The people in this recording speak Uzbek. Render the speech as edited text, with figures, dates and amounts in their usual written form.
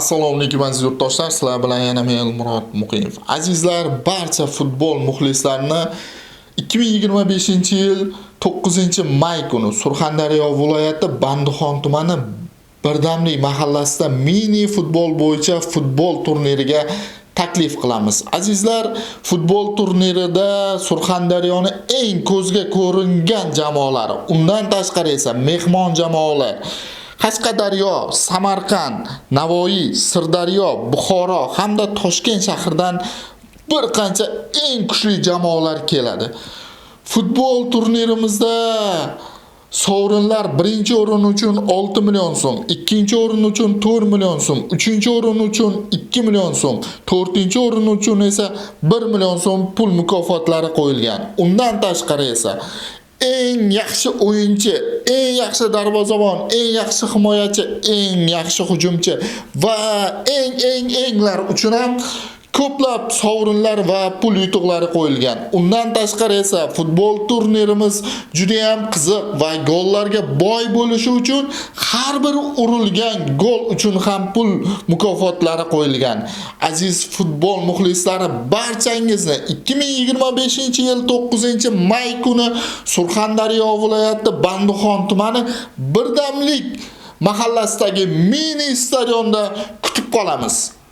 Assalomu alaykum aziz yurtdoshlar, sizlar bilan yana men Elmurod Muqimov. Azizlar, barcha futbol muxlislarini 2025-yil 9-may kuni Surxondaryo viloyati Bandixon tumani Birdamlik mahallasida mini futbol bo'yicha futbol turniriga taklif qilamiz. Azizlar, futbol turnirida Surxondaryoning eng ko'zga ko'ringan jamoalari, undan tashqari esa mehmon jamoalar Qashqadaryo, Samarqand, Navoiy, Sirdaryo, Buxoro hamda Toshkent shahridan bir qancha eng kuchli jamoalar keladi. Futbol turnirimizda sovrinlar birinchi o'rin uchun 6 million so'm, ikkinchi o'rin uchun 4 million so'm, uchinchi o'rin uchun 2 million so'm, to'rtinchi o'rin uchun esa 1 million so'm pul mukofotlari qo'yilgan. Undan tashqari esa eng yaxshi o'yinchi, eng yaxshi darvozabon, eng yaxshi himoyachi, eng yaxshi hujumchi va englar uchun ham ko'plab sovrinlar va pul yutuqlari qo'yilgan. Undan tashqari esa futbol turnirimiz juda ham qiziq va gollarga boy bo'lishi uchun har bir urilgan gol uchun ham pul mukofotlari qo'yilgan. Aziz futbol muxlislari, barchangizni 2025-yil 9-may kuni Surxondaryo viloyati Bandixon tumani Birdamlik mahallasidagi mini stadionda kutib qolamiz.